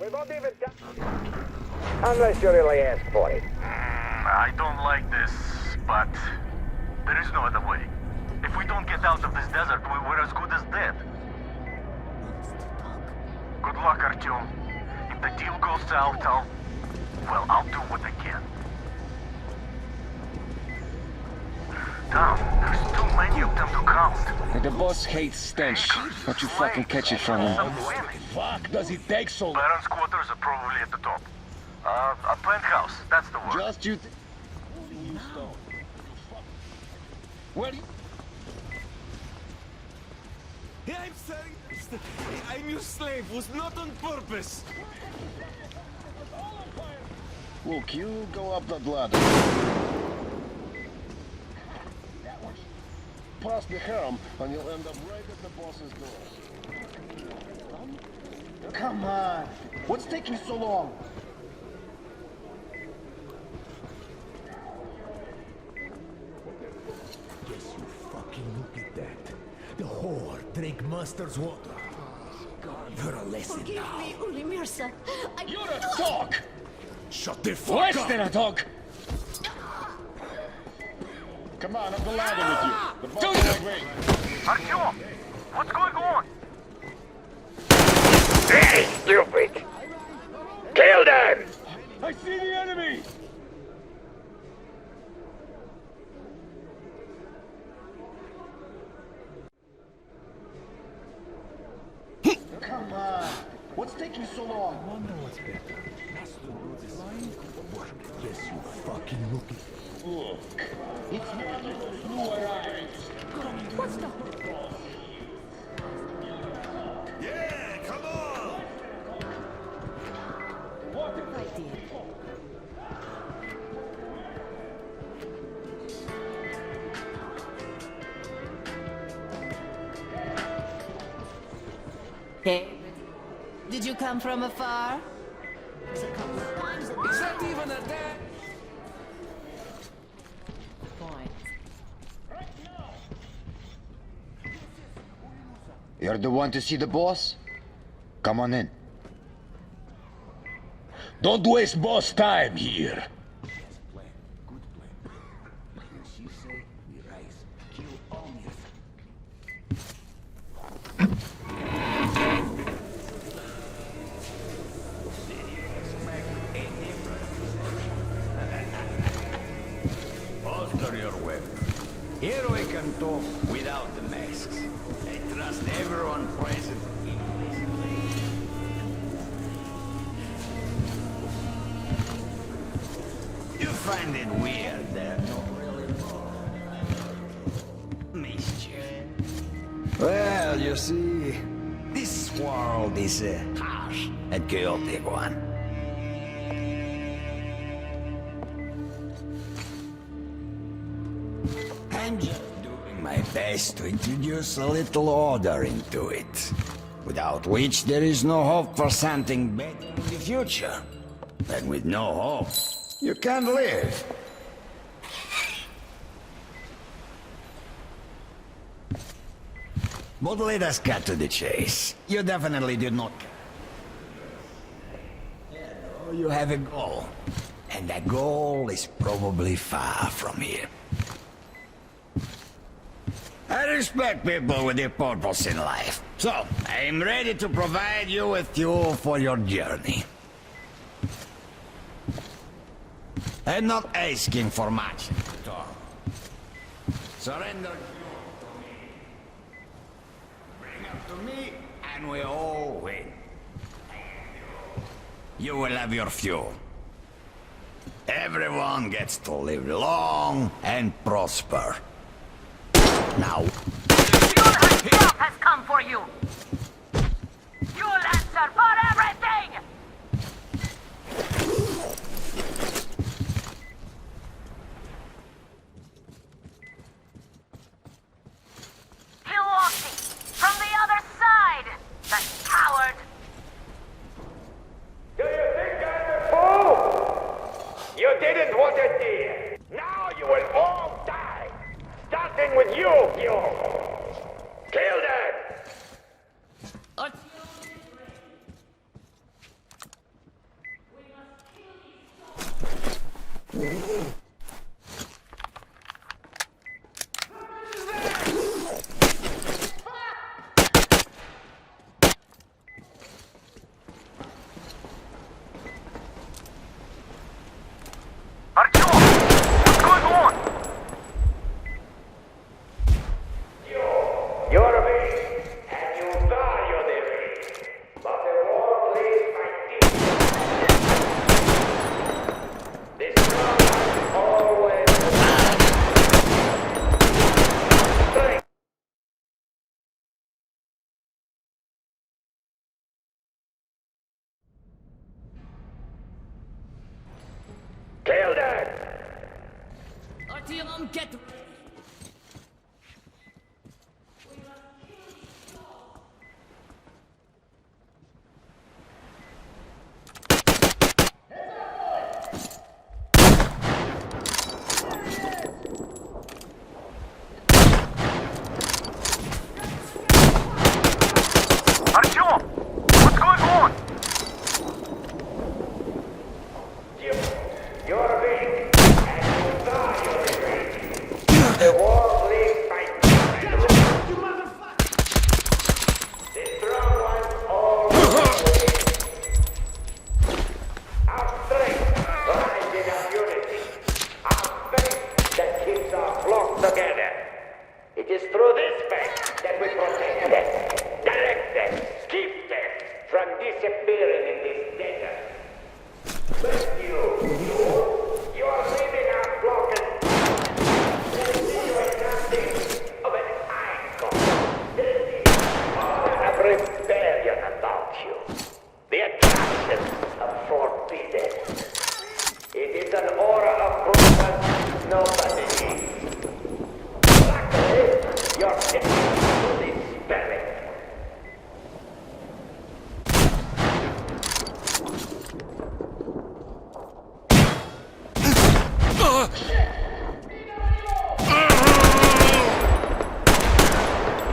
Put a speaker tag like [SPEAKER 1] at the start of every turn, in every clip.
[SPEAKER 1] We won't even unless you really ask for it.
[SPEAKER 2] I don't like this, but there is no other way. If we don't get out of this desert, we're as good as dead. Good luck, Artyom. If the deal goes south, I'll do what I can. Tom, there's too many of them to count.
[SPEAKER 3] The boss hates stench. Don't you fucking catch it from him. Fuck, does it take so long?
[SPEAKER 2] Baron's quarters are probably at the top. A penthouse, that's the word.
[SPEAKER 3] Just you... Where you...
[SPEAKER 4] I'm sorry. I'm your slave. Was not on purpose.
[SPEAKER 3] Look, you go up that ladder. Past the harem, and you'll end up right at the boss's door.
[SPEAKER 5] Come on! What's taking so long?
[SPEAKER 4] Yes, you fucking look at that. The whore drink Master's water. You're a lesson
[SPEAKER 6] Forgive
[SPEAKER 4] now.
[SPEAKER 6] me, Ulimirsa.
[SPEAKER 3] You're a dog!
[SPEAKER 4] Shut the fuck
[SPEAKER 3] Less
[SPEAKER 4] up!
[SPEAKER 3] than a dog! Come on, up the ladder with you. The boss will agree.
[SPEAKER 2] Artyom, what's going on?
[SPEAKER 1] Very stupid! Kill them!
[SPEAKER 3] I see the enemy!
[SPEAKER 5] Come on! What's taking so long?
[SPEAKER 4] I wonder what's better. Yes, you fucking look at
[SPEAKER 3] Look, it's not new arrives.
[SPEAKER 6] What's the...
[SPEAKER 4] Yeah, come on!
[SPEAKER 3] What?
[SPEAKER 6] I did. Hey, did you come from afar? There's a couple of times that...
[SPEAKER 4] Is that even a dad?
[SPEAKER 6] Point.
[SPEAKER 7] You're the one to see the boss? Come on in.
[SPEAKER 3] Don't waste boss time here.
[SPEAKER 8] Bolster your weapon. Here we can talk without the masks. I trust everyone present. You find it weird there? Not really. Mischief. Well, you see, this world is a harsh and chaotic one. I'm just doing my best to introduce a little order into it, without which there is no hope for something better in the future. And with no hope, you can't live. But let us cut to the chase. You definitely did not... You have a goal. And that goal is probably far from here. I respect people with a purpose in life. So, I'm ready to provide you with fuel for your journey. I'm not asking for much in return. Surrender to me. Bring up to me, and we all win. You will have your fuel. Everyone gets to live long and prosper. Now...
[SPEAKER 6] Your help has come for you! You'll answer for everything! He walked it from the other side! That coward!
[SPEAKER 1] Do you think I'm a fool? You didn't want a deal. Now you will all die. Starting with you, you. Kill them!
[SPEAKER 2] Artyom! What's going on?
[SPEAKER 1] You're a beast, and you value the beast. But the war plays my teeth. This one always strength. Kill them!
[SPEAKER 6] Artyom, get...
[SPEAKER 2] Artyom! What's going on?
[SPEAKER 1] You're a beast, and you value the beast. The war plays my teeth. The strong ones always our strength lies in our unity. Our faith that keeps our flock together. It is through this faith that we protect them, direct them, keep them from disappearing in this desert. But you are leaving our flock and you are nothing of an icon. There is a rebellion about you. The attraction of forbidden. It is an aura of proof nobody needs. Luckily, you're fitting to this spirit.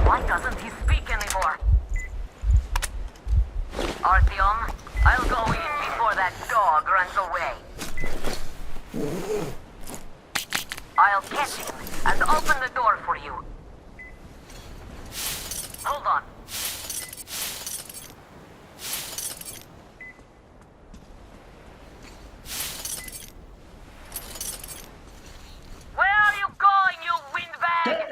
[SPEAKER 6] Why doesn't he speak anymore? Artyom, I'll go in before that dog runs away. I'll catch him and open the door for you. Hold on. Where are you going, you windbag?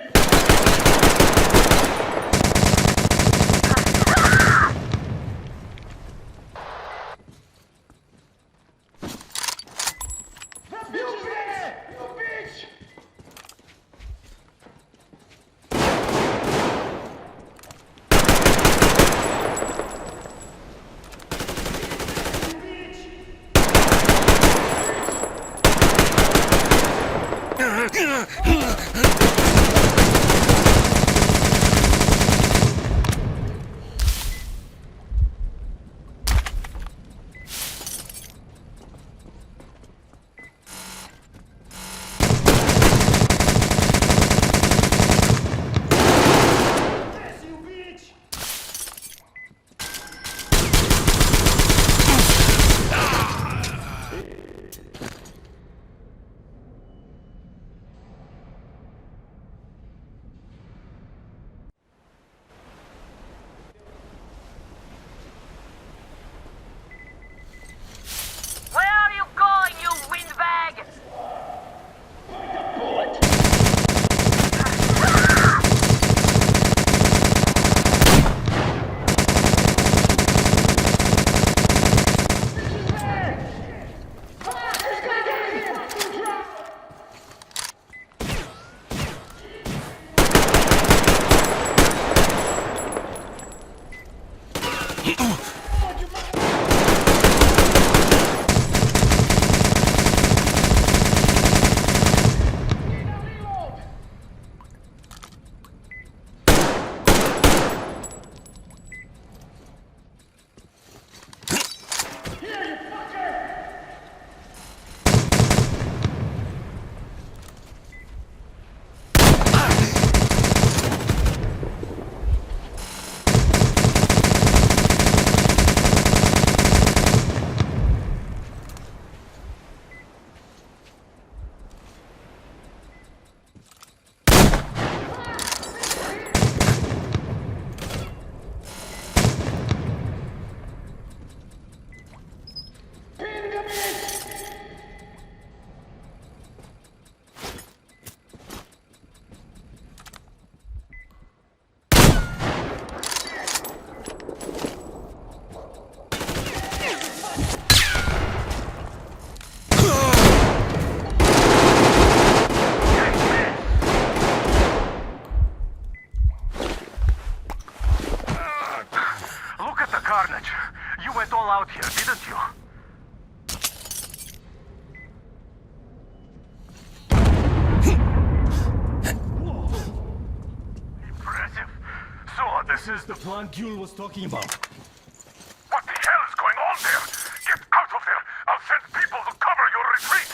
[SPEAKER 4] This is the plant Gil was talking about.
[SPEAKER 2] What the hell is going on there? Get out of there! I'll send people to cover your retreat!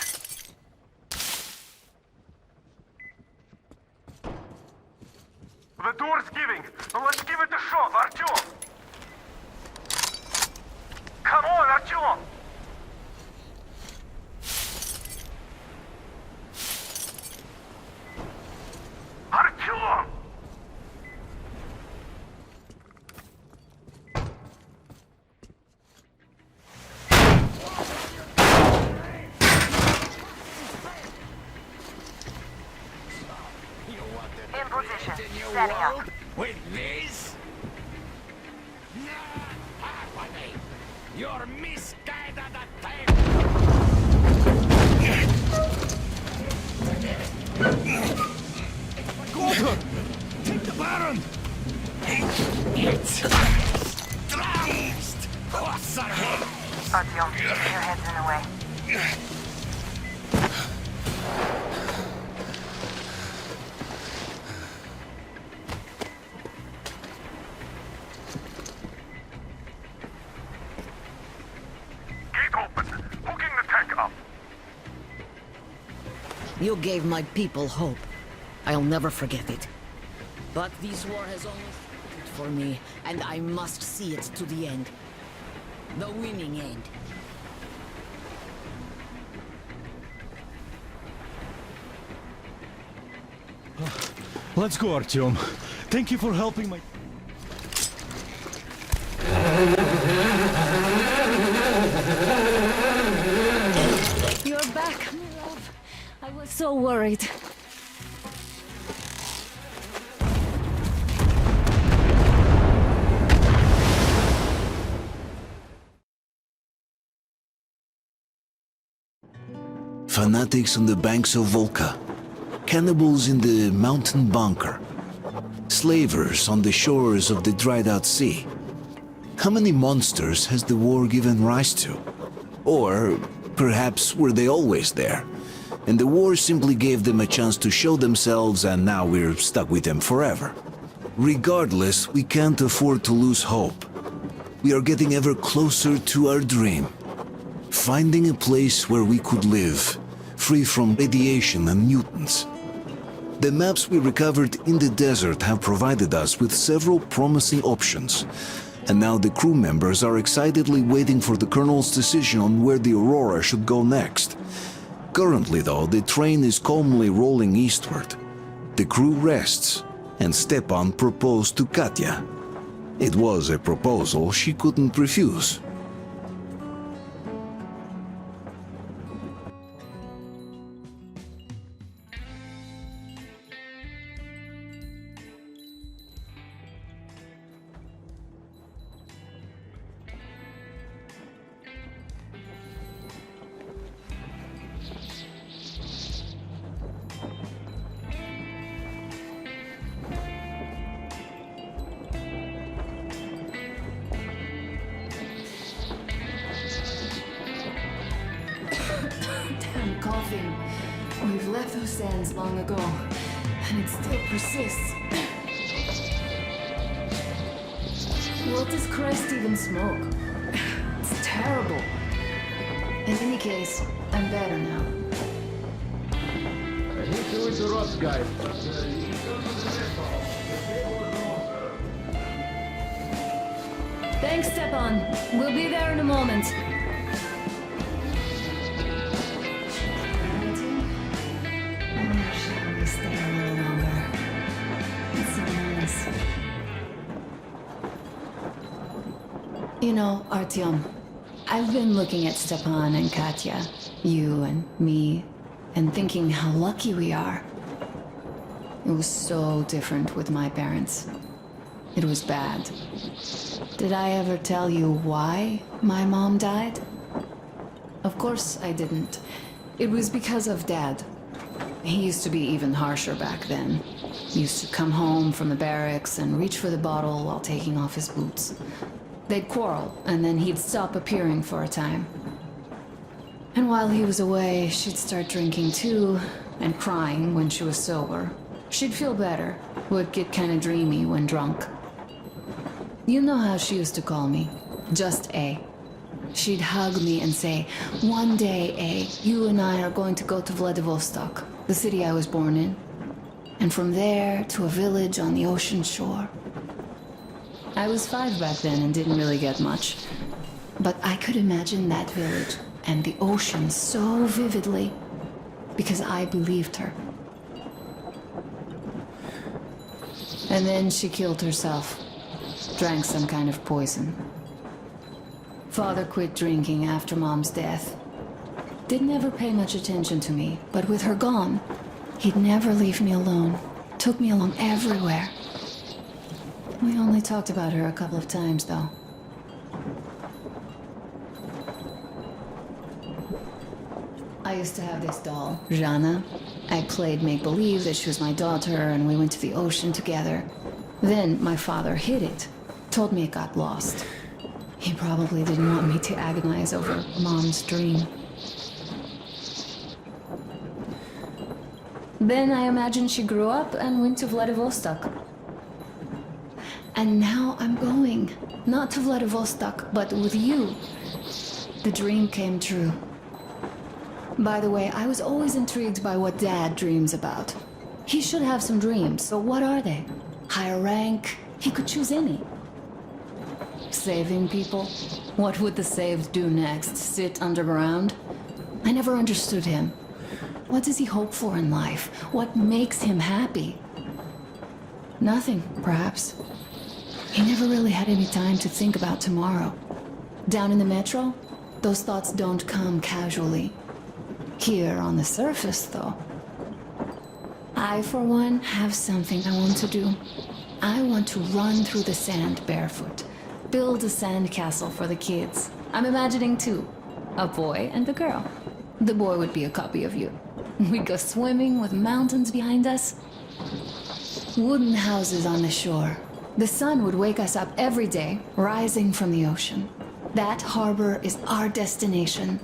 [SPEAKER 2] The door's giving. Let's give it a shot, Artyom! Come on, Artyom! Artyom!
[SPEAKER 6] In position. Setting up.
[SPEAKER 8] With this? Not happening! Your misguided attempt!
[SPEAKER 4] Go her! Take the Baron!
[SPEAKER 8] It's strongest!
[SPEAKER 6] Artyom, your head's in the way.
[SPEAKER 2] Gate open. Hooking the tank up.
[SPEAKER 9] You gave my people hope. I'll never forget it. But this war has only started for me, and I must see it to the end. The winning end.
[SPEAKER 4] Let's go, Artyom. Thank you for helping my...
[SPEAKER 10] You're back, my love. I was so worried.
[SPEAKER 11] Fanatics on the banks of Volga, cannibals in the mountain bunker, slavers on the shores of the dried-out sea. How many monsters has the war given rise to? Or perhaps were they always there, and the war simply gave them a chance to show themselves and now we're stuck with them forever? Regardless, we can't afford to lose hope. We are getting ever closer to our dream. Finding a place where we could live, free from radiation and mutants. The maps we recovered in the desert have provided us with several promising options, and now the crew members are excitedly waiting for the Colonel's decision on where the Aurora should go next. Currently, though, the train is calmly rolling eastward. The crew rests, and Stepan proposed to Katya. It was a proposal she couldn't refuse.
[SPEAKER 10] I'm coughing. We've left those sands long ago, and it still persists. What does Christ even smoke? It's terrible. In any case, I'm better now.
[SPEAKER 3] I hate to interrupt, guys, but
[SPEAKER 10] Thanks, Stepan. We'll be there in a moment. Shall we stay a little longer? It's so nice. You know, Artyom, I've been looking at Stepan and Katya, you and me, and thinking how lucky we are. It was so different with my parents. It was bad. Did I ever tell you why my mom died? Of course I didn't. It was because of Dad. He used to be even harsher back then. He used to come home from the barracks and reach for the bottle while taking off his boots. They'd quarrel, and then he'd stop appearing for a time. And while he was away, she'd start drinking too, and crying when she was sober. She'd feel better, would get kinda dreamy when drunk. You know how she used to call me? Just A. She'd hug me and say, "One day, A, you and I are going to go to Vladivostok, the city I was born in. And from there to a village on the ocean shore." I was 5 back then and didn't really get much. But I could imagine that village and the ocean so vividly because I believed her. And then she killed herself. Drank some kind of poison. Father quit drinking after Mom's death. Didn't ever pay much attention to me, but with her gone, he'd never leave me alone. Took me along everywhere. We only talked about her a couple of times, though. I used to have this doll, Jana. I played make-believe that she was my daughter, and we went to the ocean together. Then my father hid it. Told me it got lost. He probably didn't want me to agonize over Mom's dream. Then I imagine she grew up and went to Vladivostok. And now I'm going. Not to Vladivostok, but with you. The dream came true. By the way, I was always intrigued by what Dad dreams about. He should have some dreams, so what are they? Higher rank? He could choose any. Saving people? What would the saved do next? Sit underground? I never understood him. What does he hope for in life? What makes him happy? Nothing, perhaps. He never really had any time to think about tomorrow. Down in the metro, those thoughts don't come casually. Here on the surface, though. I, for one, have something I want to do. I want to run through the sand barefoot. Build a sand castle for the kids. I'm imagining two. A boy and a girl. The boy would be a copy of you. We'd go swimming with mountains behind us. Wooden houses on the shore. The sun would wake us up every day, rising from the ocean. That harbor is our destination.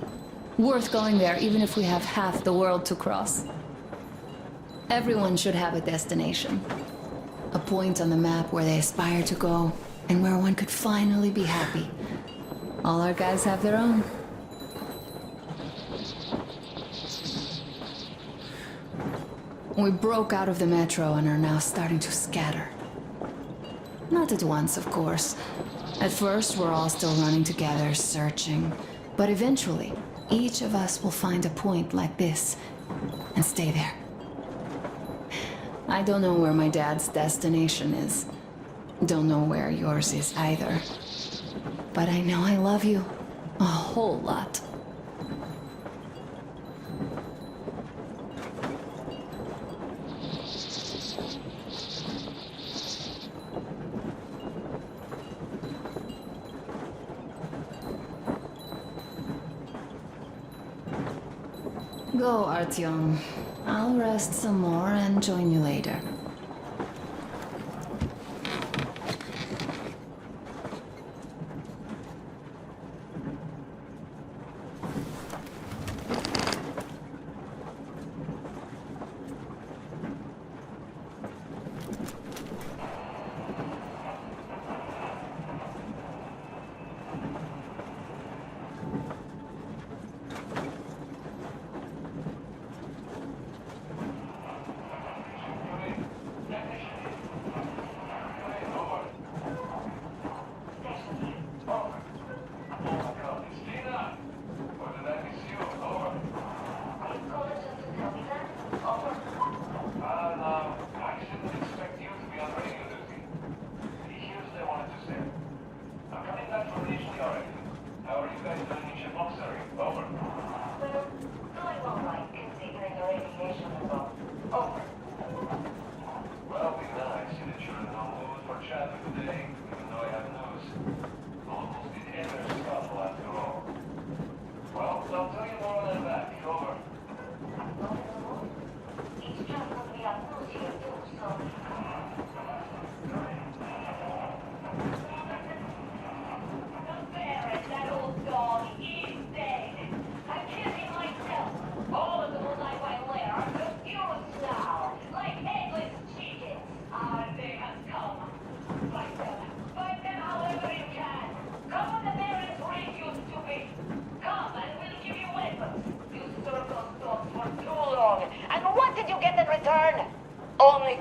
[SPEAKER 10] Worth going there even if we have half the world to cross. Everyone should have a destination. A point on the map where they aspire to go, and where one could finally be happy. All our guys have their own. We broke out of the metro and are now starting to scatter. Not at once, of course. At first, we're all still running together, searching. But eventually, each of us will find a point like this and stay there. I don't know where my dad's destination is. Don't know where yours is either. But I know I love you a whole lot. Go, Artyom. I'll rest some more and join you later.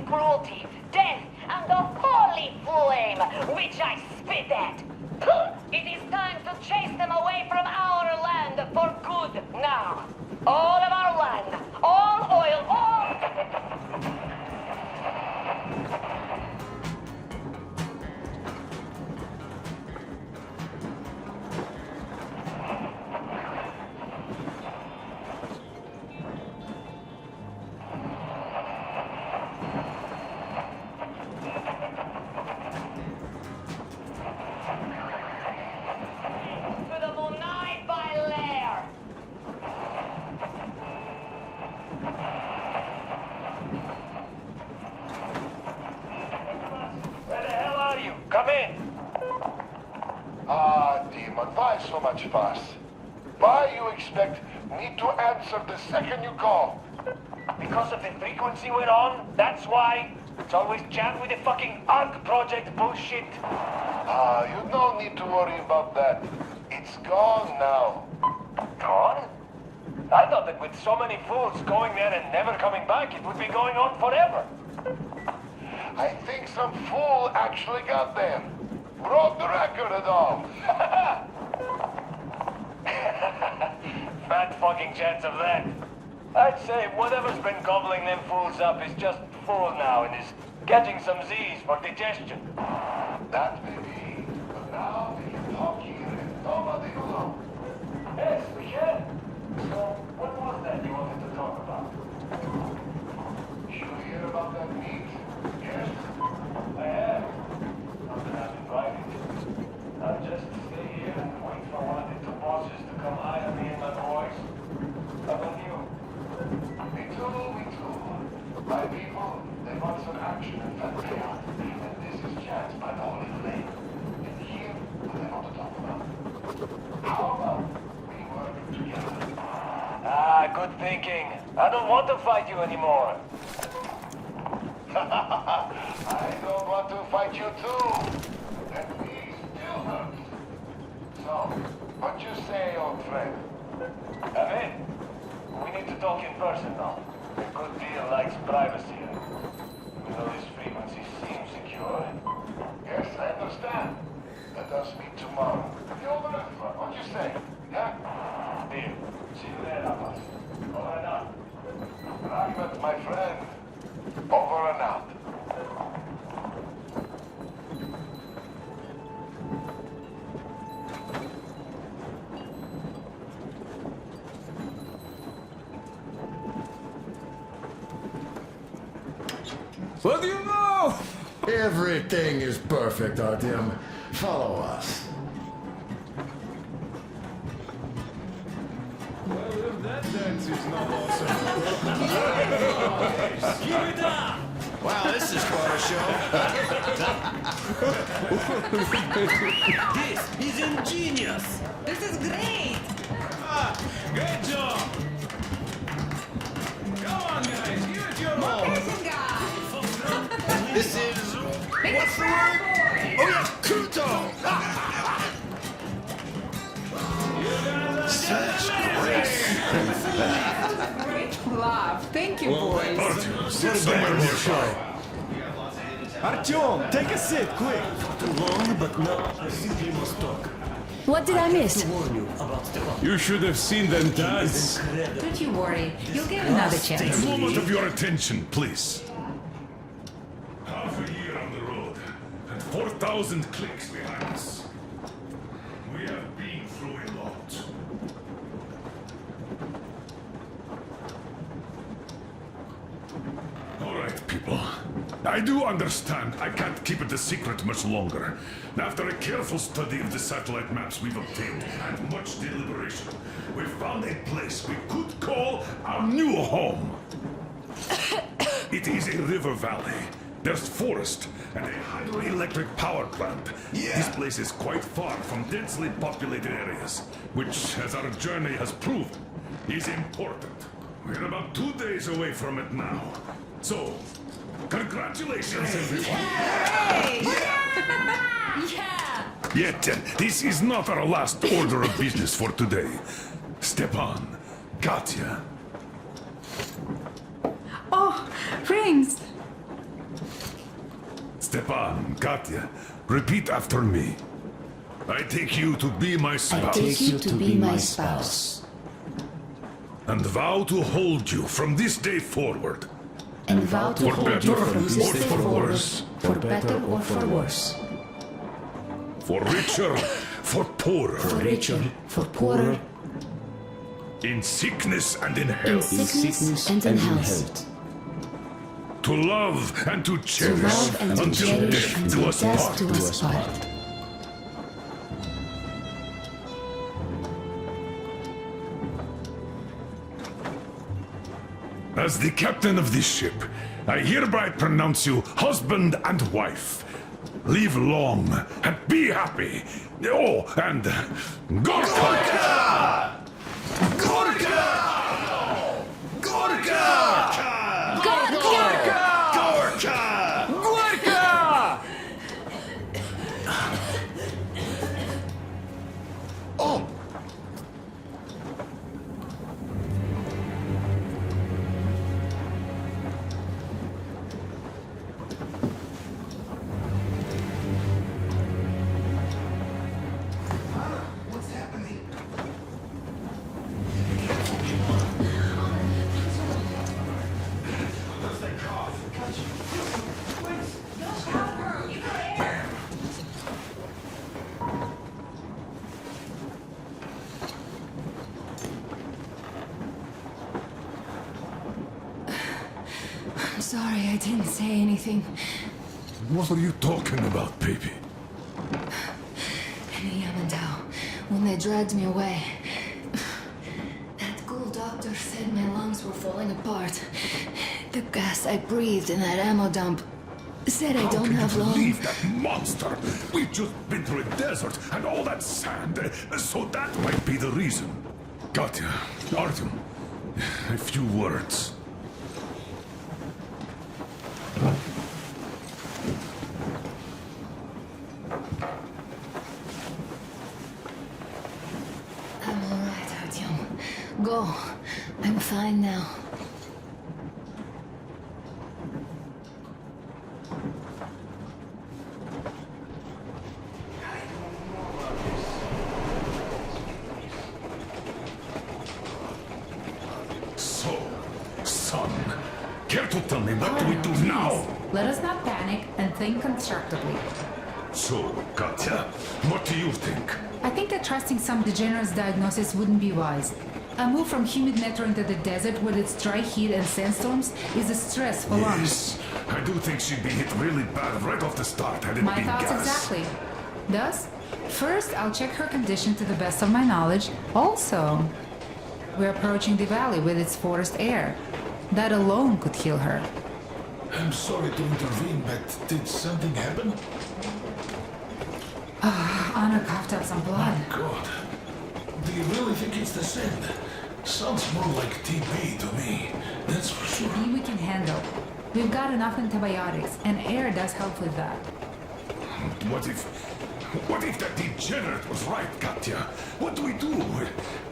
[SPEAKER 6] cruelty, death, and the holy flame, which I spit at. It is time to chase them away from our land for good now. All of our land, all oil, all...
[SPEAKER 12] Why so much fuss? Why you expect me to answer the second you call?
[SPEAKER 2] Because of the frequency we're on? That's why? It's always jammed with the fucking ARC project bullshit.
[SPEAKER 12] You don't need to worry about that. It's gone now.
[SPEAKER 2] Gone? I thought that with so many fools going there and never coming back, it would be going on forever.
[SPEAKER 12] I think some fool actually got there. Broke the record and all.
[SPEAKER 2] Fat fucking chance of that. I'd say whatever's been gobbling them fools up is just full now and is catching some Z's for digestion.
[SPEAKER 12] That may be, but now we can talk here and nobody will know.
[SPEAKER 2] Yes, we can. So, what was that you wanted to talk about?
[SPEAKER 12] You hear about that meet? Yes?
[SPEAKER 2] I have. Not that I've invited. I'll just stay here and wait for one of the two bosses to come hire me and my boys. How about you?
[SPEAKER 12] Me too, me too. My people, they want some action and fun payout. And this is chance by the Holy Flame. And here, what I want to talk about. How about we work together?
[SPEAKER 2] Ah, good thinking. I don't want to fight you anymore.
[SPEAKER 12] I don't want to fight you too. And we still hurt. So, what you say, old friend?
[SPEAKER 2] Come in. We need to talk in person now. A good deal likes privacy. Even though this frequency seems secure.
[SPEAKER 12] Yes, I understand. Let us meet tomorrow. The old restaurant, what you say? Yeah?
[SPEAKER 2] Deal. See you there, Abbas. Over and out.
[SPEAKER 12] Rahmat, my friend. Over and out.
[SPEAKER 4] What do you know? Everything is perfect, Artyom. Follow us. Well, if that dance is not awesome. Keep it up!
[SPEAKER 13] Wow, this is quite a show. This is ingenious.
[SPEAKER 9] This is great!
[SPEAKER 4] Great job! Come on, guys, give it your all.
[SPEAKER 13] This is... what's the word? Oh yeah, Kuto! Such grace.
[SPEAKER 9] Great laugh. Thank you, boys.
[SPEAKER 4] Artyom, take a seat, quick.
[SPEAKER 13] Too long, but no, I simply must talk.
[SPEAKER 10] What did I miss?
[SPEAKER 13] Warn you about the...
[SPEAKER 4] You should have seen them dance.
[SPEAKER 9] Don't you worry. You'll get another chance.
[SPEAKER 14] A moment of your attention, please. Half a year on the road, and 4,000 clicks behind us. We have been through a lot. All right, people. I do understand I can't keep it a secret much longer. After a careful study of the satellite maps we've obtained and much deliberation, we found a place we could call our new home. It is a river valley. There's forest and a hydroelectric power plant. This place is quite far from densely populated areas, which, as our journey has proven, is important. We're about 2 days away from it now. So, congratulations, everyone! Yet, this is not our last order of business for today. Stepan, Katya.
[SPEAKER 15] Oh, rings!
[SPEAKER 14] Stepan, Katya, repeat after me. I take you to be my spouse.
[SPEAKER 10] I take you to be my spouse.
[SPEAKER 14] And vow to hold you from this day forward.
[SPEAKER 10] And vow to
[SPEAKER 14] For
[SPEAKER 10] hold
[SPEAKER 14] better
[SPEAKER 10] you from this
[SPEAKER 14] or
[SPEAKER 10] day
[SPEAKER 14] for
[SPEAKER 10] forward,
[SPEAKER 14] worse.
[SPEAKER 10] for better or for worse.
[SPEAKER 14] For richer, for poorer.
[SPEAKER 10] For richer, for poorer,
[SPEAKER 14] In sickness and in
[SPEAKER 10] in
[SPEAKER 14] health.
[SPEAKER 10] sickness and in health.
[SPEAKER 14] To love and to
[SPEAKER 10] To
[SPEAKER 14] cherish
[SPEAKER 10] love and to
[SPEAKER 14] until
[SPEAKER 10] cherish
[SPEAKER 14] death
[SPEAKER 10] until
[SPEAKER 14] do us
[SPEAKER 10] death
[SPEAKER 14] part.
[SPEAKER 10] do us part.
[SPEAKER 14] As the captain of this ship, I hereby pronounce you husband and wife. Live long and be happy. Oh, and Gorka!
[SPEAKER 13] Gorka! Gorka! Gorka! Gorka!
[SPEAKER 14] Oh!
[SPEAKER 13] What's happening?
[SPEAKER 10] I'm sorry I didn't say anything.
[SPEAKER 14] What are you talking about, baby?
[SPEAKER 10] In Yamantau, when they dragged me away, that ghoul doctor said my lungs were falling apart. The gas I breathed in that ammo dump said I don't have
[SPEAKER 14] How
[SPEAKER 10] long.
[SPEAKER 14] can you believe that monster? We've just been through a desert and all that sand, so that might be the reason. Katya, Artyom, a few words.
[SPEAKER 10] I'm all right, Artyom. Go. I'm fine now.
[SPEAKER 14] So, son, care to tell me what do we do now?
[SPEAKER 15] Let us not panic and think constructively.
[SPEAKER 14] So, Katya, what do you think?
[SPEAKER 15] I think that trusting some degenerate's diagnosis wouldn't be wise. A move from humid metro into the desert with its dry heat and sandstorms is a stress for lungs.
[SPEAKER 14] Yes, I do think she'd be hit really bad right off the start had it
[SPEAKER 15] My
[SPEAKER 14] been
[SPEAKER 15] thoughts
[SPEAKER 14] gas.
[SPEAKER 15] exactly. Thus, first I'll check her condition to the best of my knowledge. Also, we're approaching the valley with its forest air. That alone could heal her.
[SPEAKER 4] I'm sorry to intervene, but did something happen?
[SPEAKER 15] Anna coughed up some blood.
[SPEAKER 4] God. Do you really think it's the sand? Sounds more like TB to me. That's for sure.
[SPEAKER 15] TB we can handle. We've got enough antibiotics, and air does help with that.
[SPEAKER 14] What if that degenerate was right, Katya? What do we do?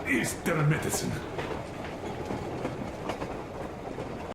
[SPEAKER 14] Is there a medicine?